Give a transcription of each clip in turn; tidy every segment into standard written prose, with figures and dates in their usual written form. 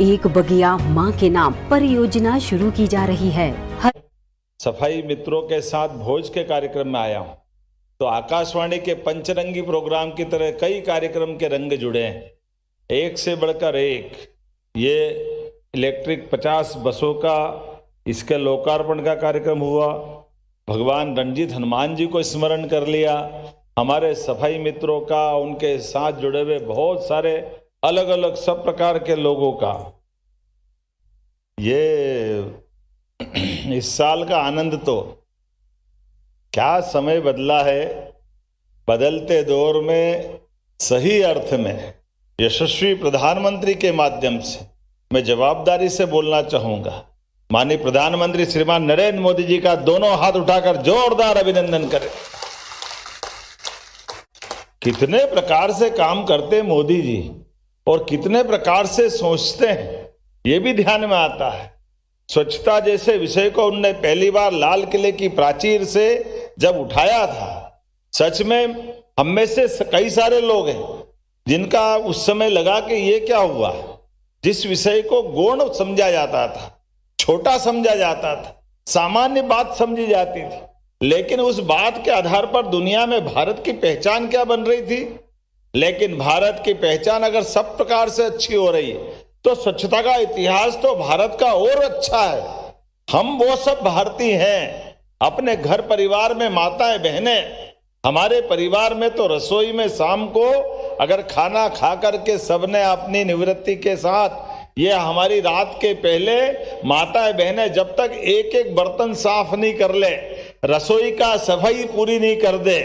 एक बगिया माँ के नाम परियोजना शुरू की जा रही है। सफाई मित्रों के साथ भोज के कार्यक्रम में आया हूँ, तो आकाशवाणी के पंचरंगी प्रोग्राम की तरह कई कार्यक्रम के रंग जुड़े हैं, एक से बढ़कर एक। ये इलेक्ट्रिक 50 बसों का इसके लोकार्पण का कार्यक्रम हुआ, भगवान रणजीत हनुमान जी को स्मरण कर लिया, हमारे सफाई मित्रों का, उनके साथ जुड़े हुए बहुत सारे अलग अलग सब प्रकार के लोगों का। ये इस साल का आनंद तो क्या समय बदला है। बदलते दौर में सही अर्थ में यशस्वी प्रधानमंत्री के माध्यम से मैं जवाबदारी से बोलना चाहूंगा। माननीय प्रधानमंत्री श्रीमान नरेंद्र मोदी जी का दोनों हाथ उठाकर जोरदार अभिनंदन करें। कितने प्रकार से काम करते मोदी जी और कितने प्रकार से सोचते हैं, ये भी ध्यान में आता है। स्वच्छता जैसे विषय को उनने पहली बार लाल किले की प्राचीर से जब उठाया था, सच में हम में से कई सारे लोग हैं जिनका उस समय लगा कि ये क्या हुआ। जिस विषय को गौण समझा जाता था, छोटा समझा जाता था, सामान्य बात समझी जाती थी, लेकिन उस बात के आधार पर दुनिया में भारत की पहचान क्या बन रही थी। लेकिन भारत की पहचान अगर सब प्रकार से अच्छी हो रही है तो स्वच्छता का इतिहास तो भारत का और अच्छा है। हम वो सब भारतीय हैं। अपने घर परिवार में माताएं बहनें, हमारे परिवार में तो रसोई में शाम को अगर खाना खा करके सबने अपनी निवृत्ति के साथ, ये हमारी रात के पहले माताएं बहनें जब तक एक एक बर्तन साफ नहीं कर ले, रसोई का सफाई पूरी नहीं कर दे,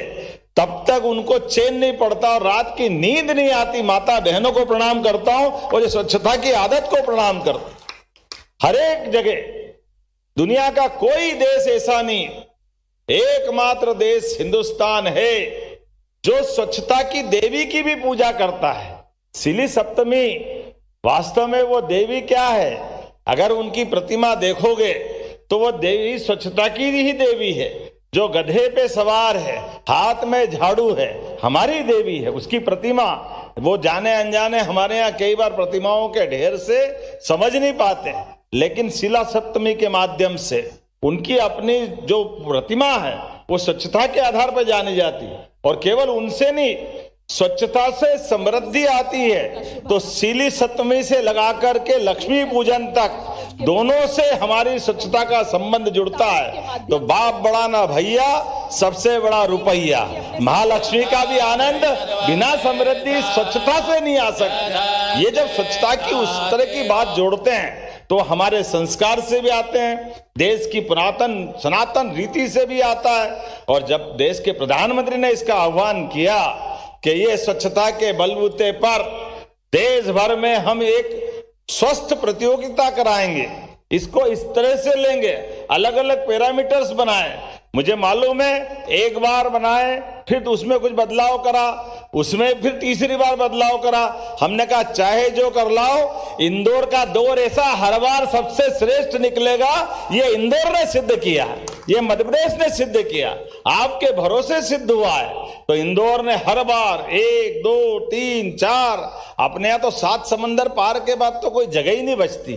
तब तक उनको चैन नहीं पड़ता और रात की नींद नहीं आती। माता बहनों को प्रणाम करता हूं और ये स्वच्छता की आदत को प्रणाम करता हूं। हर एक जगह दुनिया का कोई देश ऐसा नहीं, एकमात्र देश हिंदुस्तान है जो स्वच्छता की देवी की भी पूजा करता है। सिली सप्तमी वास्तव में वो देवी क्या है, अगर उनकी प्रतिमा देखोगे तो वो देवी स्वच्छता की ही देवी है, जो गधे पे सवार है, हाथ में झाड़ू है, हमारी देवी है। उसकी प्रतिमा वो जाने अनजाने हमारे यहाँ कई बार प्रतिमाओं के ढेर से समझ नहीं पाते, लेकिन शिला सप्तमी के माध्यम से उनकी अपनी जो प्रतिमा है वो स्वच्छता के आधार पर जानी जाती है। और केवल उनसे नहीं, स्वच्छता से समृद्धि आती है। तो शिली सप्तमी से लगा करके लक्ष्मी पूजन तक दोनों से हमारी स्वच्छता का संबंध जुड़ता है। तो बाप बड़ा ना भैया, सबसे बड़ा रुपया। महालक्ष्मी का भी आनंद बिना समृद्धि स्वच्छता से नहीं आ सकता। ये जब स्वच्छता की उस तरह की बात जोड़ते हैं तो हमारे संस्कार से भी आते हैं, देश की पुरातन सनातन रीति से भी आता है। और जब देश के प्रधानमंत्री ने इसका आह्वान किया कि ये स्वच्छता के बलबूते पर देश भर में हम एक स्वस्थ प्रतियोगिता कराएंगे, इसको इस तरह से लेंगे, अलग अलग पैरामीटर्स बनाए। मुझे मालूम है एक बार बनाए, फिर उसमें कुछ बदलाव करा, उसमें फिर तीसरी बार बदलाव करा। हमने कहा चाहे जो कर लाओ, इंदौर का दौर ऐसा हर बार सबसे श्रेष्ठ निकलेगा। ये इंदौर ने सिद्ध किया, ये मध्य प्रदेश ने सिद्ध किया, आपके भरोसे सिद्ध हुआ है। तो इंदौर ने हर बार 1, 2, 3, 4, अपने यहाँ तो 7 समंदर पार के बाद तो कोई जगह ही नहीं बचती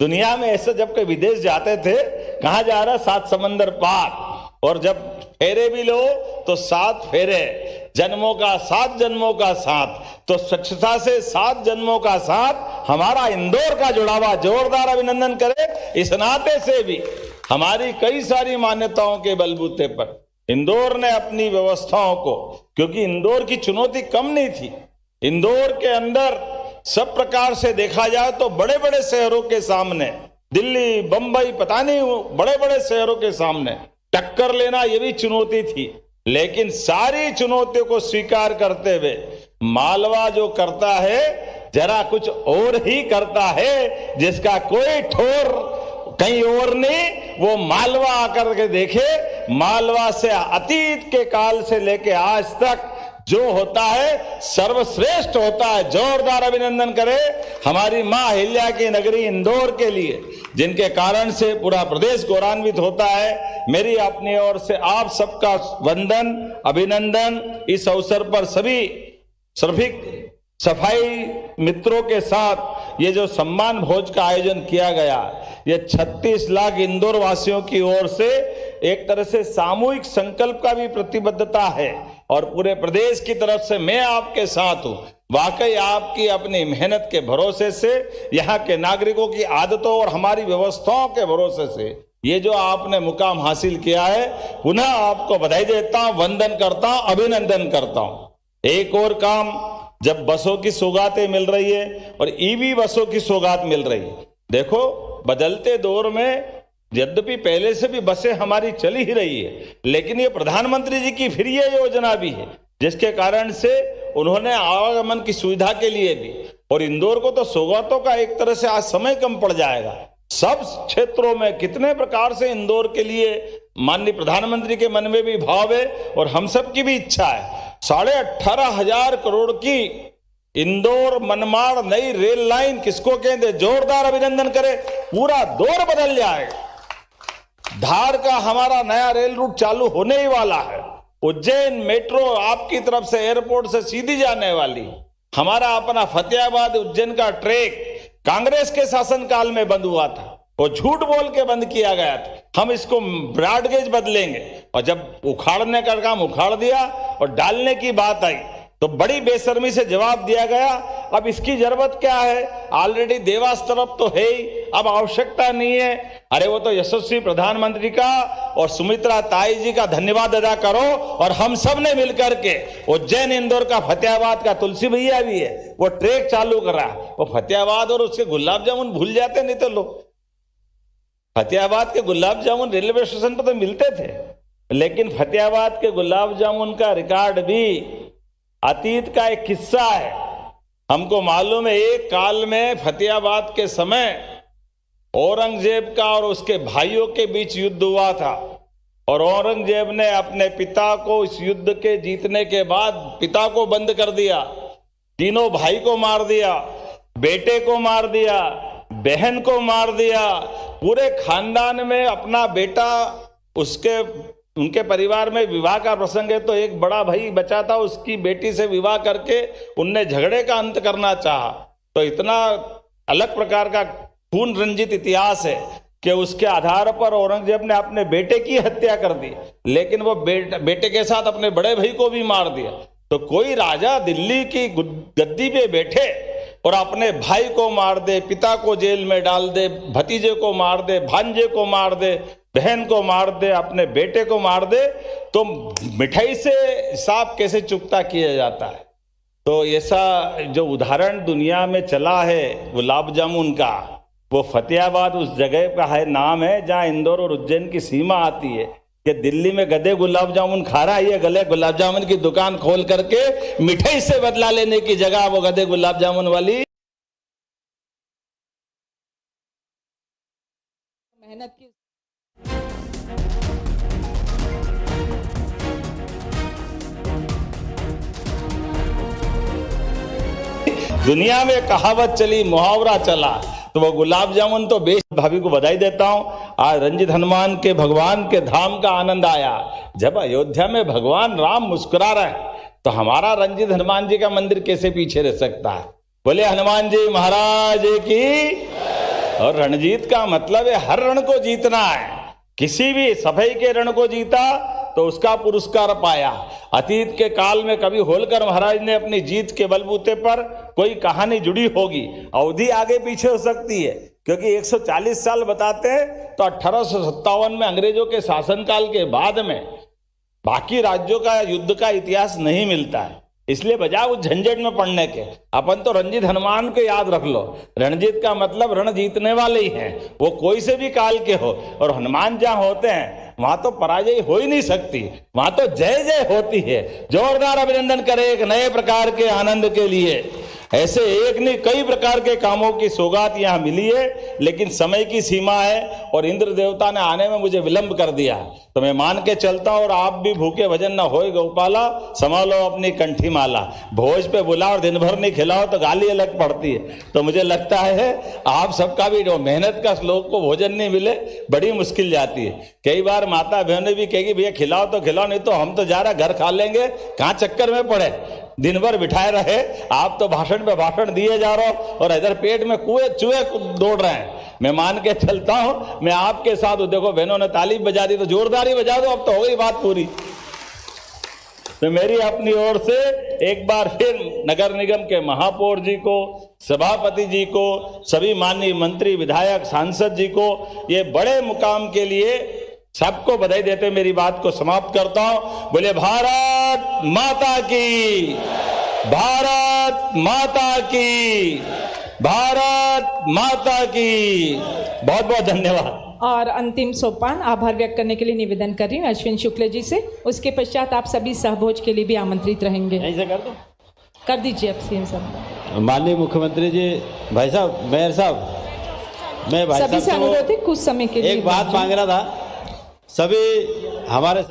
दुनिया में। ऐसे जब के विदेश जाते थे, कहाँ जा रहा 7 समंदर पार, और जब फेरे भी लो तो 7 फेरे, जन्मों का 7 जन्मों का साथ। तो स्वच्छता से 7 जन्मों का साथ हमारा इंदौर का जुड़ा हुआ, जोरदार अभिनंदन करें। इस नाते से भी हमारी कई सारी मान्यताओं के बलबूते पर इंदौर ने अपनी व्यवस्थाओं को, क्योंकि इंदौर की चुनौती कम नहीं थी। इंदौर के अंदर सब प्रकार से देखा जाए तो बड़े बड़े शहरों के सामने, दिल्ली, बंबई, पता नहीं बड़े बड़े शहरों के सामने टक्कर लेना ये भी चुनौती थी। लेकिन सारी चुनौतियों को स्वीकार करते हुए मालवा जो करता है, जरा कुछ और ही करता है, जिसका कोई ठोर कहीं और नहीं। वो मालवा आकर के देखे, मालवा से अतीत के काल से लेके आज तक जो होता है सर्वश्रेष्ठ होता है। जोरदार अभिनंदन करें हमारी मां अहिल्या की नगरी इंदौर के लिए, जिनके कारण से पूरा प्रदेश गौरवान्वित होता है। मेरी अपनी ओर से आप सबका वंदन, अभिनंदन। इस अवसर पर सभी सफाई मित्रों के साथ ये जो सम्मान भोज का आयोजन किया गया, ये 36 लाख इंदौर वासियों की ओर से एक तरह से सामूहिक संकल्प का भी प्रतिबद्धता है और पूरे प्रदेश की तरफ से मैं आपके साथ हूं। वाकई आपकी अपनी मेहनत के भरोसे से, यहाँ के नागरिकों की आदतों और हमारी व्यवस्थाओं के भरोसे से ये जो आपने मुकाम हासिल किया है, पुनः आपको बधाई देता हूं, वंदन करता हूं, अभिनंदन करता हूं। एक और काम, जब बसों की सौगातें मिल रही है और ईवी बसों की सौगात मिल रही है, देखो बदलते दौर में यद्यपि पहले से भी बसें हमारी चली ही रही है, लेकिन ये प्रधानमंत्री जी की फिर ये योजना भी है जिसके कारण से उन्होंने आवागमन की सुविधा के लिए भी, और इंदौर को तो सौगातों का एक तरह से आज समय कम पड़ जाएगा। सब क्षेत्रों में कितने प्रकार से इंदौर के लिए माननीय प्रधानमंत्री के मन में भी भाव है और हम सब की भी इच्छा है। 18,500 करोड़ की इंदौर मनमाड़ नई रेल लाइन किसको कहते, जोरदार अभिनंदन करें, पूरा दौर बदल जाएगा। धार का हमारा नया रेल रूट चालू होने ही वाला है। उज्जैन मेट्रो आपकी तरफ से एयरपोर्ट से सीधी जाने वाली। हमारा अपना फतेहाबाद उज्जैन का ट्रैक कांग्रेस के शासनकाल में बंद हुआ था, वो झूठ बोल के बंद किया गया था। हम इसको ब्रॉडगेज बदलेंगे, और जब उखाड़ने का काम उखाड़ दिया और डालने की बात आई तो बड़ी बेशर्मी से जवाब दिया गया। अब इसकी जरूरत क्या है, ऑलरेडी देवास तरफ तो है ही, अब आवश्यकता नहीं है। अरे वो तो यशस्वी प्रधानमंत्री का और सुमित्रा ताई जी का धन्यवाद अदा करो, और हम सब ने मिलकर के उज्जैन इंदौर का फतेहाबाद का तुलसी भैया भी है, वो ट्रैक चालू करा। वो फतेहाबाद और उसके गुलाब जामुन भूल जाते नहीं तो लोग। फतेहाबाद के गुलाब जामुन रेलवे स्टेशन पर तो मिलते थे, लेकिन फतेहाबाद के गुलाब जामुन का रिकॉर्ड भी अतीत का एक किस्सा है। हमको मालूम है एक काल में फतेहाबाद के समय औरंगजेब का और उसके भाइयों के बीच युद्ध हुआ था, और औरंगजेब ने अपने पिता को इस युद्ध के जीतने के बाद पिता को बंद कर दिया, तीनों भाई को मार दिया, बेटे को मार दिया, बहन को मार दिया, पूरे खानदान में अपना बेटा, उनके परिवार में विवाह का प्रसंग है तो एक बड़ा भाई बचा था, उसकी बेटी से विवाह करके उनने झगड़े का अंत करना चाहा। तो इतना अलग प्रकार का खून रंजित इतिहास है कि उसके आधार पर औरंगजेब ने अपने बेटे की हत्या कर दी, लेकिन वो बेटे के साथ अपने बड़े भाई को भी मार दिया। तो कोई राजा दिल्ली की गद्दी पे बैठे और अपने भाई को मार दे, पिता को जेल में डाल दे, भतीजे को मार दे, भांजे को मार दे, बहन को मार दे, अपने बेटे को मार दे, तो मिठाई से हिसाब कैसे चुकता किया जाता है। तो ऐसा जो उदाहरण दुनिया में चला है गुलाब जामुन का, वो फतेहाबाद उस जगह का है, नाम है जहां इंदौर और उज्जैन की सीमा आती है, कि दिल्ली में गधे गुलाब जामुन खा रहा है, ये गले गुलाब जामुन की दुकान खोल करके मिठाई से बदला लेने की जगह वो गधे गुलाब जामुन वाली मेहनत की। दुनिया में कहावत चली, मुहावरा चला, तो वो गुलाब जामुन तो बेच। भाभी को बधाई देता हूं। आज रंजित हनुमान के भगवान के धाम का आनंद आया। जब अयोध्या में भगवान राम मुस्कुरा रहे हैं तो हमारा रंजित हनुमान जी का मंदिर कैसे पीछे रह सकता है। बोले हनुमान जी महाराज की। और रणजीत का मतलब है हर रण को जीतना है। किसी भी सफाई के रण को जीता तो उसका पुरस्कार पाया। अतीत के काल में कभी होलकर महाराज ने अपनी जीत के बलबूते पर कोई कहानी जुड़ी होगी। अवधि आगे पीछे हो सकती है, क्योंकि 140 साल बताते हैं तो 1857 में अंग्रेजों के शासनकाल के बाद में बाकी राज्यों का युद्ध का इतिहास नहीं मिलता है। इसलिए बजाय उस झंझट में पढ़ने के अपन तो रंजीत हनुमान को याद रख लो। रणजीत का मतलब रण जीतने वाले ही हैं, वो कोई से भी काल के हो। और हनुमान जहां होते हैं वहां तो पराजय हो ही नहीं सकती, वहां तो जय जय होती है। जोरदार अभिनंदन करें एक नए प्रकार के आनंद के लिए। ऐसे एक नहीं कई प्रकार के कामों की सौगात यहाँ मिली है। लेकिन समय की सीमा है और इंद्र देवता ने आने में मुझे विलंब कर दिया है, तो मैं मान के चलता हूं। और आप भी भूखे भजन न होए गौपाला, संभालो अपनी कंठी माला। भोज पे बुलाओ और दिन भर नहीं खिलाओ तो गाली अलग पड़ती है। तो मुझे लगता है आप सबका भी जो मेहनत का लोग को भोजन नहीं मिले बड़ी मुश्किल जाती है। कई बार माता बहनें भी कहेगी भैया खिलाओ तो खिलाओ, नहीं तो हम तो जा रहे घर खा लेंगे, कहां चक्कर में पड़े, दिन भर बिठाए रहे। आप तो भाषण पे भाषण दिए जा रहे हो और इधर पेट में चूहे दौड़ रहे हैं। मैं मान के चलता हूं, मैं आपके साथ हूं। देखो बहनों ने ताली बजा दी तो जोरदार ही बजा दो, अब तो हो गई बात पूरी। तो मेरी अपनी ओर से एक बार फिर नगर निगम के महापौर जी को, सभापति जी को, सभी माननीय मंत्री, विधायक, सांसद जी को, ये बड़े मुकाम के लिए सबको बधाई देते मेरी बात को समाप्त करता हूं। बोले भारत माता की, भारत माता की, भारत माता की। बहुत बहुत धन्यवाद। और अंतिम सोपान आभार व्यक्त करने के लिए निवेदन कर रही हूँ अश्विन शुक्ल जी से। उसके पश्चात आप सभी सहभोज के लिए भी आमंत्रित रहेंगे। ऐसे कर दो, कर दीजिए अब सीएम साहब। माननीय मुख्यमंत्री जी, भाई साहब, मेयर साहब, मैं भाई सभी साहब से अनुरोध है कुछ समय के लिए एक बात मांग रहा था। सभी हमारे